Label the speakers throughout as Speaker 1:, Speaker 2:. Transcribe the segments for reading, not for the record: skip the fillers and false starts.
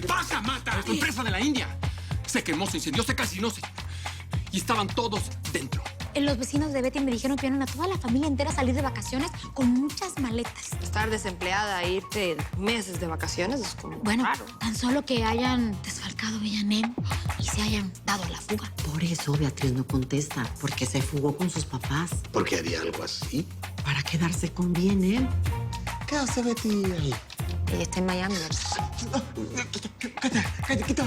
Speaker 1: ¿Qué pasa, Mata? La empresa de la India. Se quemó, se incendió, se calcinó. Y estaban todos dentro.
Speaker 2: Los vecinos de Betty me dijeron que vieron a toda la familia entera salir de vacaciones con muchas maletas.
Speaker 3: Estar desempleada e irte meses de vacaciones es como raro.
Speaker 2: Tan solo que hayan desfalcado Villanem y se hayan dado a la fuga.
Speaker 4: Por eso Beatriz no contesta, porque se fugó con sus papás.
Speaker 5: ¿Por qué haría algo así?
Speaker 4: Para quedarse con Villanem.
Speaker 5: ¿Qué hace Betty ahí?
Speaker 3: Ella está en Miami.
Speaker 5: Cállate.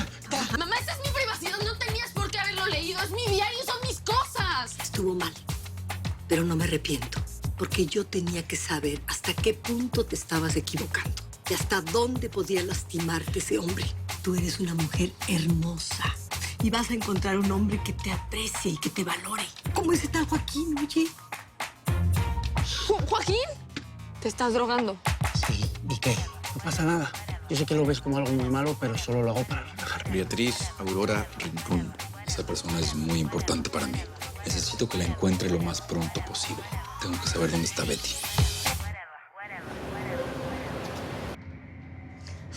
Speaker 6: Mamá, esa es mi privacidad. No tenías por qué haberlo leído. Es mi diario, son mis cosas.
Speaker 7: Estuvo mal, pero no me arrepiento, porque yo tenía que saber hasta qué punto te estabas equivocando y hasta dónde podía lastimarte ese hombre. Tú eres una mujer hermosa y vas a encontrar un hombre que te aprecie y que te valore, como ese tal Joaquín, oye.
Speaker 3: ¿Joaquín? Te estás drogando.
Speaker 8: Sí, ¿y qué? No pasa nada. Yo sé que lo ves como algo muy malo, pero solo lo hago para relajar.
Speaker 9: Beatriz Aurora Rincón. Esa persona es muy importante para mí. Necesito que la encuentre lo más pronto posible. Tengo que saber dónde está Betty.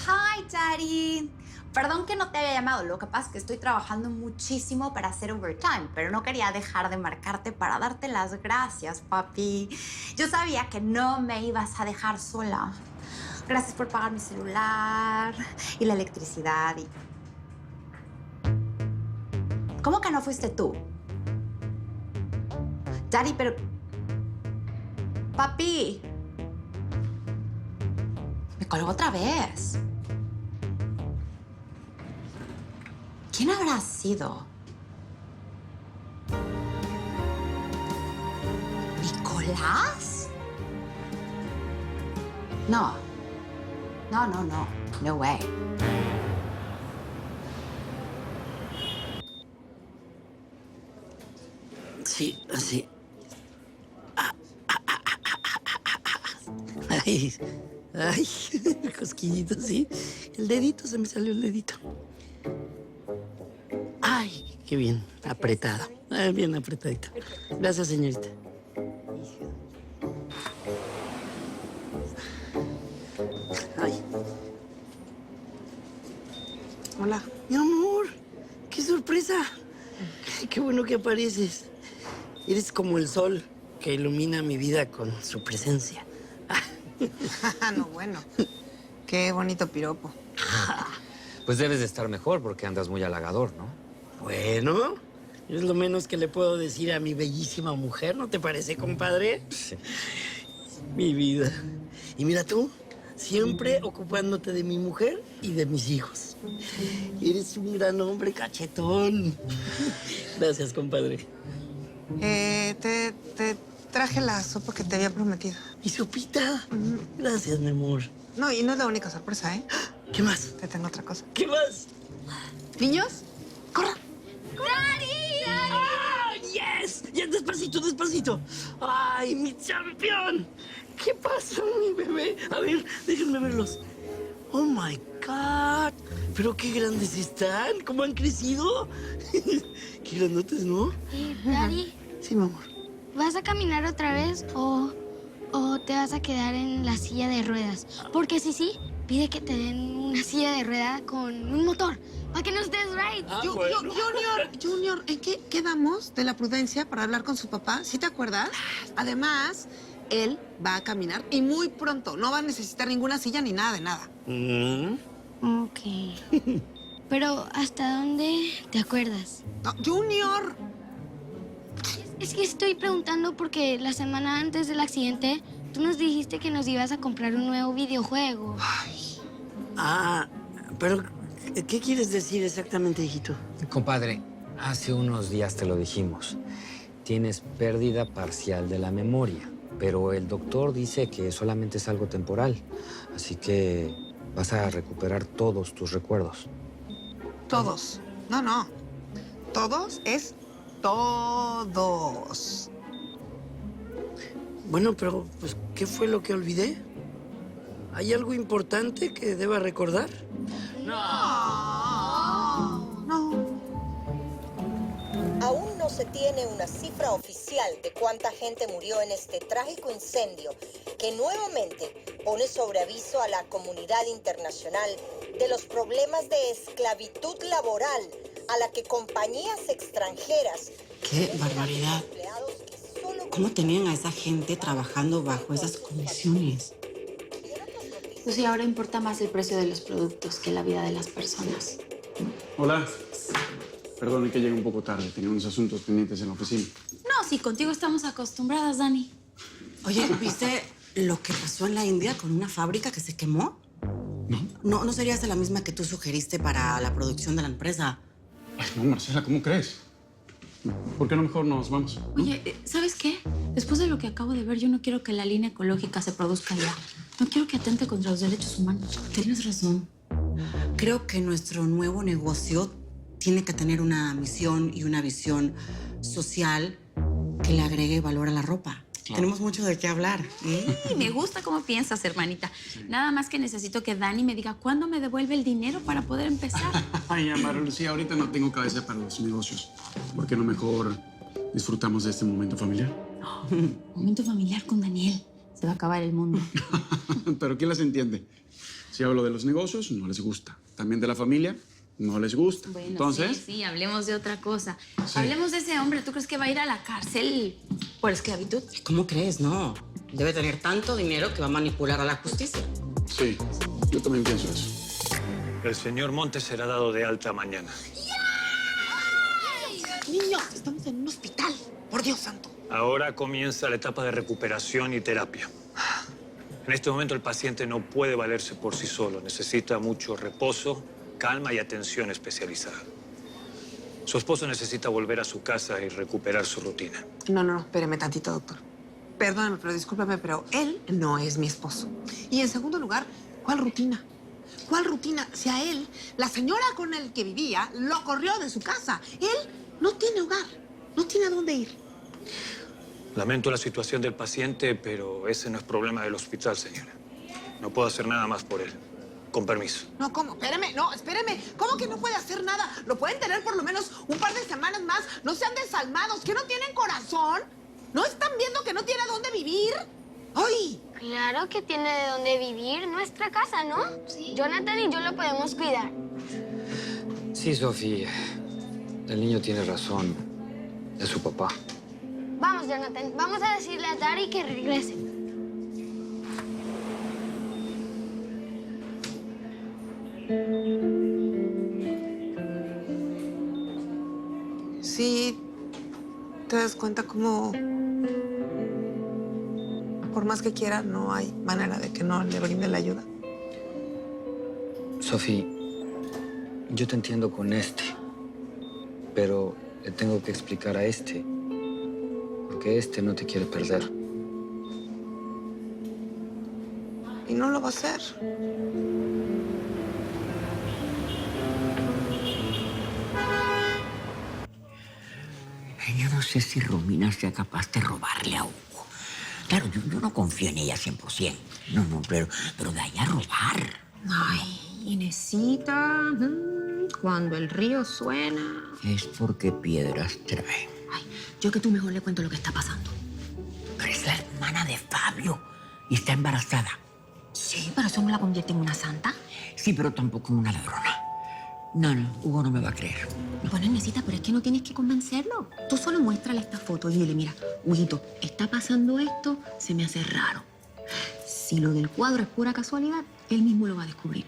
Speaker 10: Hi, Daddy. Perdón que no te haya llamado. Lo que pasa es que estoy trabajando muchísimo para hacer overtime, pero no quería dejar de marcarte para darte las gracias, papi. Yo sabía que no me ibas a dejar sola. Gracias por pagar mi celular y la electricidad y... ¿Cómo que no fuiste tú? Daddy, pero... Papi. Me colgó otra vez. ¿Quién habrá sido? ¿Nicolás? No. No way.
Speaker 7: Sí, así. Ay, cosquillito, sí. El dedito, se me salió el dedito. Ay, qué bien, apretado. Bien apretadito. Gracias, señorita. Ay. Hola. Mi amor, qué sorpresa. Qué bueno que apareces. Eres como el sol que ilumina mi vida con su presencia.
Speaker 11: No, bueno. Qué bonito piropo.
Speaker 12: Pues debes de estar mejor porque andas muy halagador, ¿no?
Speaker 7: Bueno, es lo menos que le puedo decir a mi bellísima mujer, ¿no te parece, compadre?
Speaker 12: Sí.
Speaker 7: Mi vida. Y mira tú, siempre ocupándote de mi mujer y de mis hijos. Eres un gran hombre, cachetón. Gracias, compadre.
Speaker 11: Te traje la sopa que te había prometido.
Speaker 7: ¿Mi sopita? Gracias, mi amor.
Speaker 11: No, y no es la única sorpresa, ¿eh?
Speaker 7: ¿Qué más?
Speaker 11: Te tengo otra cosa.
Speaker 7: ¿Qué más?
Speaker 11: ¿Niños? ¡Corra!
Speaker 7: ¡Daddy! ¡Ah, yes! Ya, despacito, despacito. ¡Ay, mi campeón! ¿Qué pasa, mi bebé? A ver, déjenme verlos. ¡Oh, my God! ¿Pero qué grandes están? ¿Cómo han crecido? Qué grandotes, ¿no?
Speaker 6: Daddy,
Speaker 7: Sí, mi amor.
Speaker 6: ¿vas a caminar otra vez o te vas a quedar en la silla de ruedas? Porque sí, pide que te den una silla de rueda con un motor para que no estés right.
Speaker 11: Junior, ¿en qué quedamos de la prudencia para hablar con su papá? ¿Sí te acuerdas? Además, él va a caminar y muy pronto. No va a necesitar ninguna silla ni nada de nada.
Speaker 6: Ok. Pero, ¿hasta dónde te acuerdas?
Speaker 11: No, Junior.
Speaker 6: Es que estoy preguntando porque la semana antes del accidente tú nos dijiste que nos ibas a comprar un nuevo videojuego.
Speaker 7: Ah, pero ¿qué quieres decir exactamente, hijito?
Speaker 12: Compadre, hace unos días te lo dijimos. Tienes pérdida parcial de la memoria, pero el doctor dice que solamente es algo temporal. Así que vas a recuperar todos tus recuerdos.
Speaker 11: Todos. No. Todos es todos.
Speaker 7: Bueno, pero, pues, ¿qué fue lo que olvidé? ¿Hay algo importante que deba recordar?
Speaker 11: No.
Speaker 13: Aún no se tiene una cifra oficial de cuánta gente murió en este trágico incendio que nuevamente pone sobre aviso a la comunidad internacional de los problemas de esclavitud laboral a la que compañías extranjeras...
Speaker 4: ¡Qué barbaridad! ¿Cómo tenían a esa gente trabajando bajo esas condiciones?
Speaker 10: Pues sí, ahora importa más el precio de los productos que la vida de las personas.
Speaker 8: Hola. Perdone que llegue un poco tarde. Tenía unos asuntos pendientes en la oficina.
Speaker 2: No, sí, contigo estamos acostumbradas, Dani.
Speaker 4: Oye, ¿viste lo que pasó en la India con una fábrica que se quemó? No serías de la misma que tú sugeriste para la producción de la empresa.
Speaker 8: Ay, no, Marcela, ¿cómo crees? ¿Por qué no mejor nos vamos?
Speaker 2: Oye, ¿sabes qué? Después de lo que acabo de ver, yo no quiero que la línea ecológica se produzca ya. No quiero que atente contra los derechos humanos.
Speaker 4: Tienes razón. Creo que nuestro nuevo negocio tiene que tener una misión y una visión social que le agregue valor a la ropa. Claro. Tenemos mucho de qué hablar.
Speaker 2: Sí, me gusta cómo piensas, hermanita. Sí. Nada más que necesito que Dani me diga cuándo me devuelve el dinero para poder empezar.
Speaker 8: Ay, Amaro, Lucía, ahorita no tengo cabeza para los negocios. ¿Por qué no mejor disfrutamos de este momento familiar?
Speaker 2: Oh, momento familiar con Daniel. Se va a acabar el mundo.
Speaker 8: ¿Pero quién las entiende? Si hablo de los negocios, no les gusta. También de la familia, no les gusta.
Speaker 2: Bueno,
Speaker 8: entonces...
Speaker 2: sí, hablemos de otra cosa. Sí. Hablemos de ese hombre. ¿Tú crees que va a ir a la cárcel por esclavitud?
Speaker 4: ¿Cómo crees? No. Debe tener tanto dinero que va a manipular a la justicia.
Speaker 8: Sí, yo también pienso eso.
Speaker 14: El señor Montes será dado de alta mañana.
Speaker 11: Niños, estamos en un hospital. Por Dios santo.
Speaker 14: Ahora comienza la etapa de recuperación y terapia. En este momento el paciente no puede valerse por sí solo. Necesita mucho reposo, calma y atención especializada. Su esposo necesita volver a su casa y recuperar su rutina.
Speaker 11: No, espéreme tantito, doctor. Perdóname, pero discúlpame, pero él no es mi esposo. Y en segundo lugar, ¿cuál rutina? ¿Cuál rutina? Si a él, la señora con el que vivía, lo corrió de su casa. Él no tiene hogar, no tiene a dónde ir.
Speaker 14: Lamento la situación del paciente, pero ese no es problema del hospital, señora. No puedo hacer nada más por él. Con permiso.
Speaker 11: No, ¿cómo? Espéreme. ¿Cómo que no puede hacer nada? Lo pueden tener por lo menos un par de semanas más. No sean desalmados. ¿Que no tienen corazón? ¿No están viendo que no tiene dónde vivir? ¡Ay!
Speaker 6: Claro que tiene de dónde vivir. Nuestra casa, ¿no? Sí. Jonathan y yo lo podemos cuidar.
Speaker 12: Sí, Sofía. El niño tiene razón. Es su papá.
Speaker 6: Vamos, Jonathan. Vamos a decirle a Dari que regrese.
Speaker 11: Sí, te das cuenta cómo, por más que quiera, no hay manera de que no le brinde la ayuda.
Speaker 12: Sofía, yo te entiendo con pero le tengo que explicar a porque no te quiere perder.
Speaker 11: Y no lo va a hacer.
Speaker 15: Yo no sé si Romina sea capaz de robarle a Hugo. Claro, yo no confío en ella 100%. No, pero de ahí a robar.
Speaker 10: Ay, Inesita, cuando el río suena...
Speaker 15: Es porque piedras trae.
Speaker 10: Ay, yo que tú mejor le cuento lo que está pasando.
Speaker 15: Pero es la hermana de Fabio y está embarazada.
Speaker 10: Sí, pero eso no la convierte en una santa.
Speaker 15: Sí, pero tampoco en una ladrona. No, Hugo no me va a creer.
Speaker 10: Bueno, Inesita, pero es que no tienes que convencerlo. Tú solo muéstrale esta foto y dile, mira, Huguito, está pasando esto, se me hace raro. Si lo del cuadro es pura casualidad, él mismo lo va a descubrir.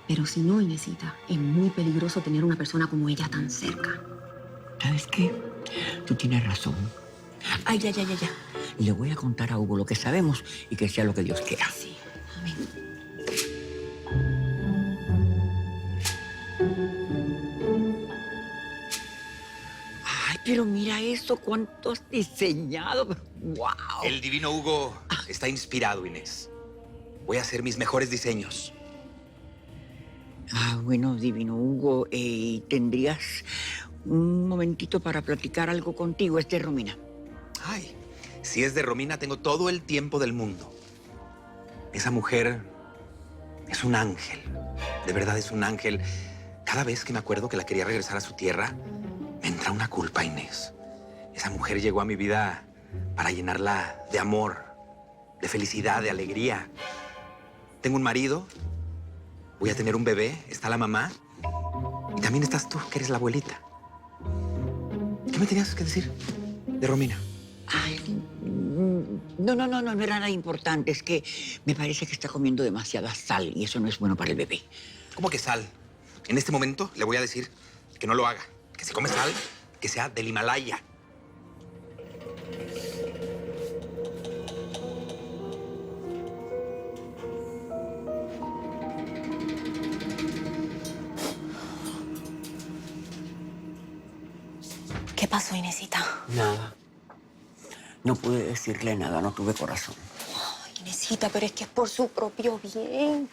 Speaker 10: Pero si no, Inesita, es muy peligroso tener una persona como ella tan cerca.
Speaker 15: ¿Sabes qué? Tú tienes razón. Ay, ya. Le voy a contar a Hugo lo que sabemos y que sea lo que Dios quiera.
Speaker 10: Sí, amén.
Speaker 15: Pero mira eso, cuánto has diseñado. ¡Wow!
Speaker 16: El divino Hugo está inspirado, Inés. Voy a hacer mis mejores diseños.
Speaker 15: Bueno, divino Hugo, ¿tendrías un momentito para platicar algo contigo? Es de Romina.
Speaker 16: Ay, si es de Romina, tengo todo el tiempo del mundo. Esa mujer es un ángel. De verdad es un ángel. Cada vez que me acuerdo que la quería regresar a su tierra, me entra una culpa, Inés. Esa mujer llegó a mi vida para llenarla de amor, de felicidad, de alegría. tengo un marido, voy a tener un bebé, está la mamá y también estás tú, que eres la abuelita. ¿Qué me tenías que decir de Romina?
Speaker 15: Ay, no era nada importante. Es que me parece que está comiendo demasiada sal y eso no es bueno para el bebé.
Speaker 16: ¿Cómo que sal? En este momento le voy a decir que no lo haga. Que si come sal, que sea del Himalaya.
Speaker 10: ¿Qué pasó, Inesita?
Speaker 15: Nada. No pude decirle nada, no tuve corazón.
Speaker 10: Ay, Inesita, pero es que es por su propio bien.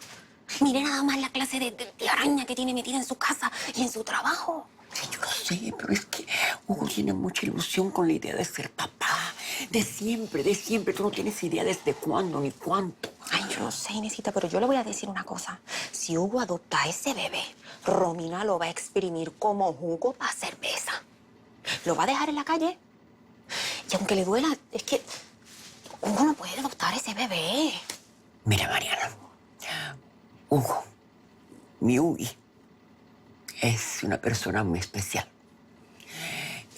Speaker 10: Mire nada más la clase de araña que tiene metida en su casa y en su trabajo.
Speaker 15: Sí, yo lo sé, pero es que Hugo tiene mucha ilusión con la idea de ser papá. De siempre, de siempre. Tú no tienes idea desde cuándo ni cuánto.
Speaker 10: Ay, yo no sé, Inesita, pero yo le voy a decir una cosa. Si Hugo adopta a ese bebé, Romina lo va a exprimir como jugo para cerveza. Lo va a dejar en la calle. Y aunque le duela, es que Hugo no puede adoptar a ese bebé.
Speaker 15: Mira, Mariana, Hugo, mi Hugo, es una persona muy especial.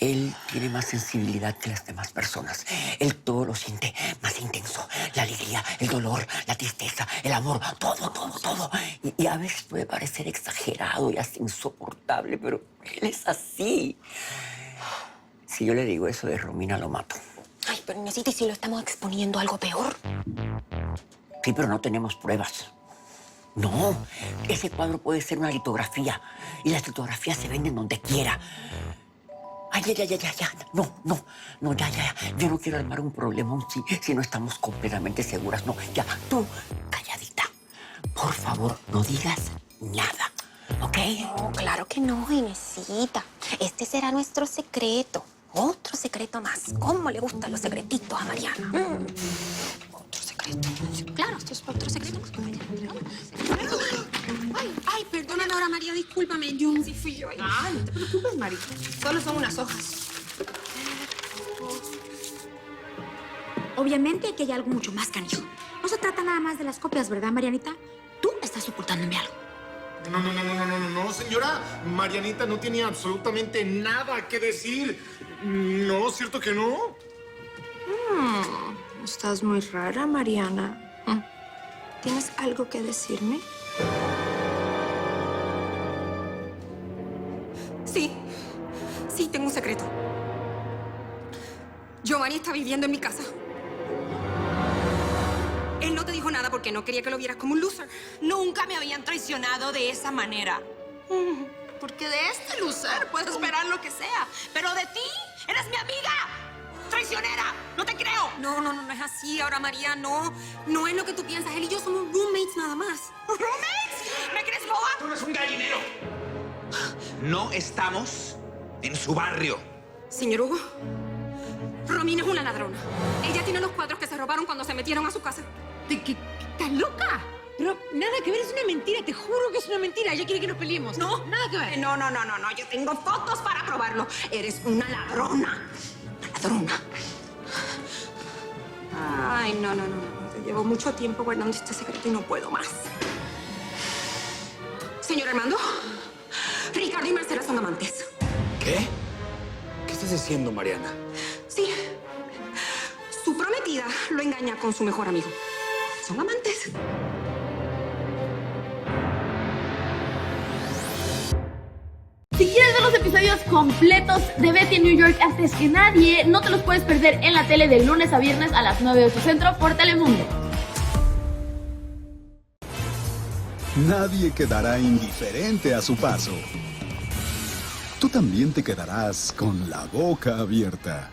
Speaker 15: Él tiene más sensibilidad que las demás personas. Él todo lo siente más intenso. La alegría, el dolor, la tristeza, el amor, todo, todo, todo. Y a veces puede parecer exagerado y hasta insoportable, pero él es así. Si yo le digo eso de Romina, lo mato.
Speaker 10: Ay, pero Inesita, ¿y si lo estamos exponiendo a algo peor?
Speaker 15: Sí, pero no tenemos pruebas. No, ese cuadro puede ser una litografía. Y las litografías se venden donde quiera. Ay, ya. No, ya. Yo no quiero armar un problema si no estamos completamente seguras. No, ya, tú, calladita. Por favor, no digas nada, ¿ok?
Speaker 10: No, claro que no, Inesita. Este será nuestro secreto. Otro secreto más. ¿Cómo le gustan los secretitos a Mariana? Otro secreto. Claro, esto es otro secreto.
Speaker 11: Ay, perdóname ahora, María, discúlpame. Yo sí fui yo.
Speaker 3: Ah, no te preocupes, Mari. Solo son unas hojas.
Speaker 2: Obviamente que hay algo mucho más canijo. No se trata nada más de las copias, ¿verdad, Marianita? Tú estás ocultándome algo.
Speaker 5: No, señora. Marianita no tiene absolutamente nada que decir. No, ¿cierto que no?
Speaker 3: Estás muy rara, Mariana. ¿Tienes algo que decirme?
Speaker 11: Sí, tengo un secreto. Giovanni está viviendo en mi casa. Él no te dijo nada porque no quería que lo vieras como un loser.
Speaker 17: Nunca me habían traicionado de esa manera. Porque de este loser puedo esperar lo que sea. Pero de ti, eres mi amiga. ¡Traicionera! ¡No te creo!
Speaker 11: No es así. Ahora, María, no es lo que tú piensas. Él y yo somos roommates nada más.
Speaker 17: ¿Roommates? ¿Me crees boba?
Speaker 16: ¡Tú eres un gallinero! No estamos en su barrio.
Speaker 11: Señor Hugo, Romina es una ladrona. Ella tiene los cuadros que se robaron cuando se metieron a su casa.
Speaker 17: ¿Estás loca? Pero nada que ver, es una mentira. Te juro que es una mentira. Ella quiere que nos peleemos. No, nada que ver.
Speaker 11: No. Yo tengo fotos para probarlo. Eres una ladrona. Ladrona. Ay, no. Yo llevo mucho tiempo guardando este secreto y no puedo más. Señor Armando, Ricardo y Marcela son amantes.
Speaker 8: ¿Qué? ¿Qué estás diciendo, Mariana?
Speaker 11: Sí. Su prometida lo engaña con su mejor amigo. Son amantes.
Speaker 18: Si quieres ver los episodios completos de Betty en New York antes que nadie, no te los puedes perder en la tele de lunes a viernes a las 9 de tu centro por Telemundo.
Speaker 19: Nadie quedará indiferente a su paso. Tú también te quedarás con la boca abierta.